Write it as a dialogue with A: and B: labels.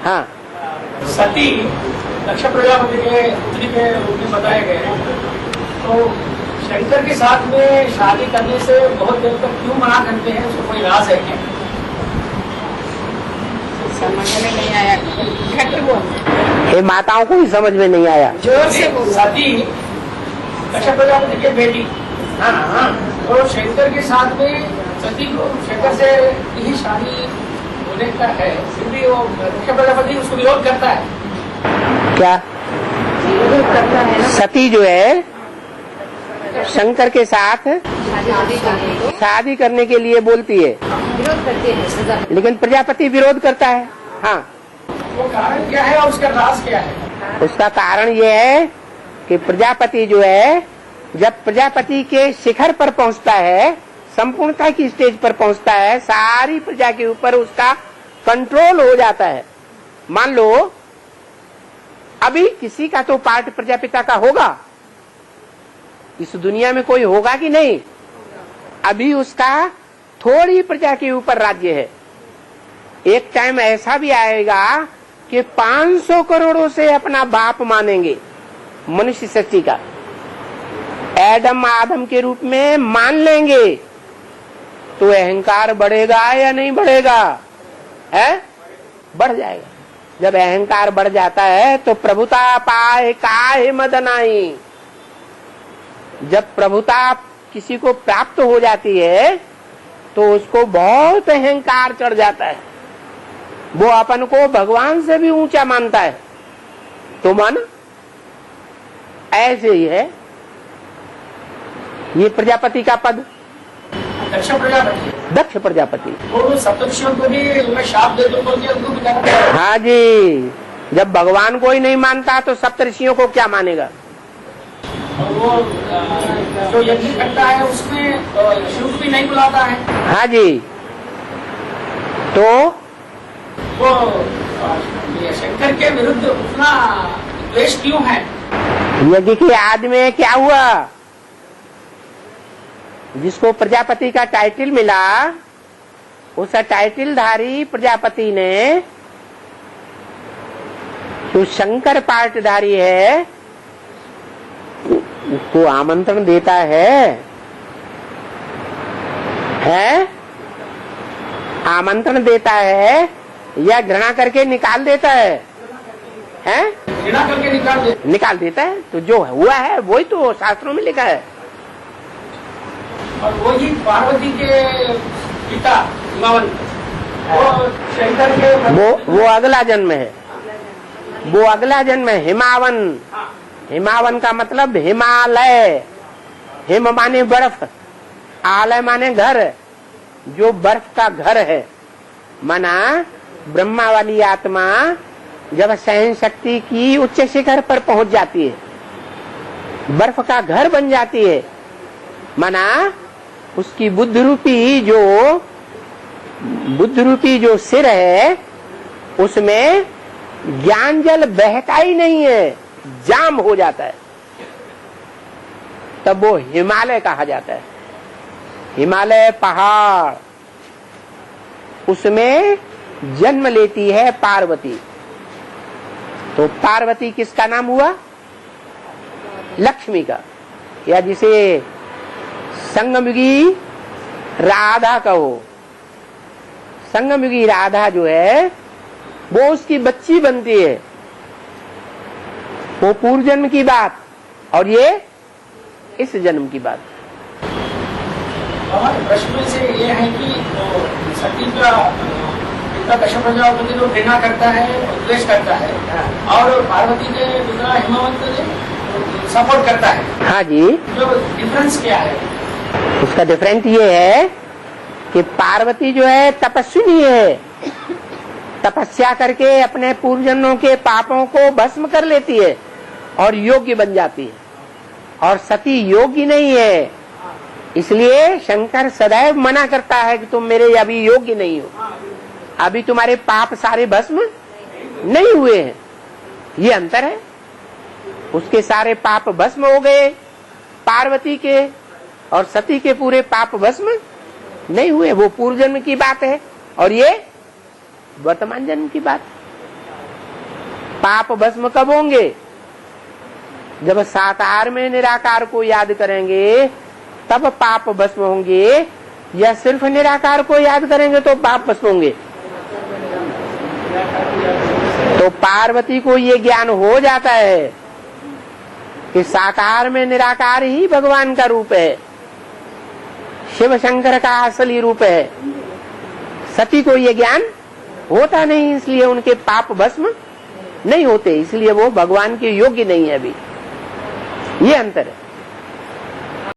A: हाँ,
B: सती दक्ष प्रजापति के पुत्री के रूप में बताए गए हैं, तो शंकर के साथ में शादी करने से बहुत देर तक क्यों मना करते हैं, उसको कोई राज है क्या?
C: समझ में नहीं आया, घट बोल।
A: ये माताओं को भी समझ में नहीं आया।
C: जोर से बोल।
B: सती दक्ष प्रजापति की बेटी, हाँ, तो शंकर के साथ में सती को शंकर से ही शादी होने का है, फिर भी वो दक्ष प्रजापति उसको विरोध करता है।
A: क्या
C: विरोध करता है ना?
A: सती जो है शंकर के साथ शादी करने के लिए बोलती है,
C: विरोध करती है सजा।
A: लेकिन प्रजापति विरोध करता है। हाँ,
B: वो कारण क्या है और उसका राज क्या है?
A: उसका कारण ये है कि प्रजापति जो है जब प्रजापति के शिखर पर पहुंचता है, संपूर्णता की स्टेज पर पहुंचता है, सारी प्रजा के ऊपर उसका कंट्रोल हो जाता है। मान लो अभी किसी का तो पार्ट प्रजापिता का होगा, इस दुनिया में कोई होगा कि नहीं? अभी उसका थोड़ी प्रजा के ऊपर राज्य है। एक टाइम ऐसा भी आएगा कि 500 करोड़ों से अपना बाप मानेंगे मनुष्य सृष्टि का, एडम आदम के रूप में मान लेंगे, तो अहंकार बढ़ेगा या नहीं बढ़ेगा? है, बढ़ जाएगा। जब अहंकार बढ़ जाता है तो प्रभुता पाए काहे मदनाई। जब प्रभुता किसी को प्राप्त हो जाती है तो उसको बहुत अहंकार चढ़ जाता है, वो अपन को भगवान से भी ऊंचा मानता है। तो मन ऐसे ही है। ये प्रजापति का पद,
B: दक्ष प्रजापति,
A: दक्ष प्रजापति।
B: वो सप्तर्षियों को भी शाप दे दो बोल के उनको बताया है।
A: हाँ जी, जब भगवान को ही नहीं मानता तो सप्तर्षियों को क्या मानेगा?
B: और वो जो यज्ञ करता है उसमें शिव भी नहीं बुलाता है।
A: हाँ जी, तो
B: वो ये शंकर के विरुद्ध उतना द्वेष क्यों है?
A: यज्ञ की आदि में क्या हुआ? जिसको प्रजापति का टाइटल मिला, उस टाइटलधारी प्रजापति ने जो शंकर पार्टधारी है उसको आमंत्रण देता है, आमंत्रण देता है या घृणा करके निकाल देता है?
B: घृणा करके
A: निकाल देता है। तो जो हुआ है वही तो शास्त्रों में लिखा है।
B: और वही पार्वती के पिता हिमावन, वो शंकर के
A: वो अगला जन्म है, वो अगला जन्म है। हिमावन, हिमावन का मतलब हिमालय। हिम माने बर्फ, आलय माने घर, जो बर्फ का घर है। माना ब्रह्मा वाली आत्मा जब सहन शक्ति की उच्च शिखर पर पहुंच जाती है, बर्फ का घर बन जाती है। माना उसकी बुद्ध रूपी जो सिर है उसमें ज्ञान जल बहता ही नहीं है, जाम हो जाता है, तब वो हिमालय कहा जाता है। हिमालय पहाड़, उसमें जन्म लेती है पार्वती। तो पार्वती किसका नाम हुआ? लक्ष्मी का, या जिसे संगमयुगी राधा कहो। संगमयुगी राधा जो है वो उसकी बच्ची बनती है। वो पूर्व जन्म की बात और ये इस जन्म की बात।
B: हमारे प्रश्न से ये है कि सती का पिता दक्ष प्रजापति को घृणा करता है, द्वेष करता है, और पार्वती के पिता हिमावंत सपोर्ट करता है।
A: हाँ जी,
B: तो डिफरेंस क्या है?
A: उसका डिफरेंट ये है कि पार्वती जो है तपस्विनी है, तपस्या करके अपने पूर्व जन्मों के पापों को भस्म कर लेती है और योग्य बन जाती है। और सती योग्य नहीं है, इसलिए शंकर सदैव मना करता है कि तुम मेरे अभी योग्य नहीं हो, अभी तुम्हारे पाप सारे भस्म नहीं हुए हैं। ये अंतर है। उसके सारे पाप भस्म हो गए पार्वती के, और सती के पूरे पाप भस्म नहीं हुए। वो पूर्व जन्म की बात है और ये वर्तमान जन्म की बात। पाप भस्म कब होंगे? जब साकार में निराकार को याद करेंगे तब पाप भस्म होंगे, या सिर्फ निराकार को याद करेंगे तो पाप भस्म होंगे? तो पार्वती को ये ज्ञान हो जाता है कि साकार में निराकार ही भगवान का रूप है, शिव शंकर का असली रूप है। सती को ये ज्ञान होता नहीं, इसलिए उनके पाप भस्म नहीं होते, इसलिए वो भगवान के योग्य नहीं है अभी। ये अंतर है।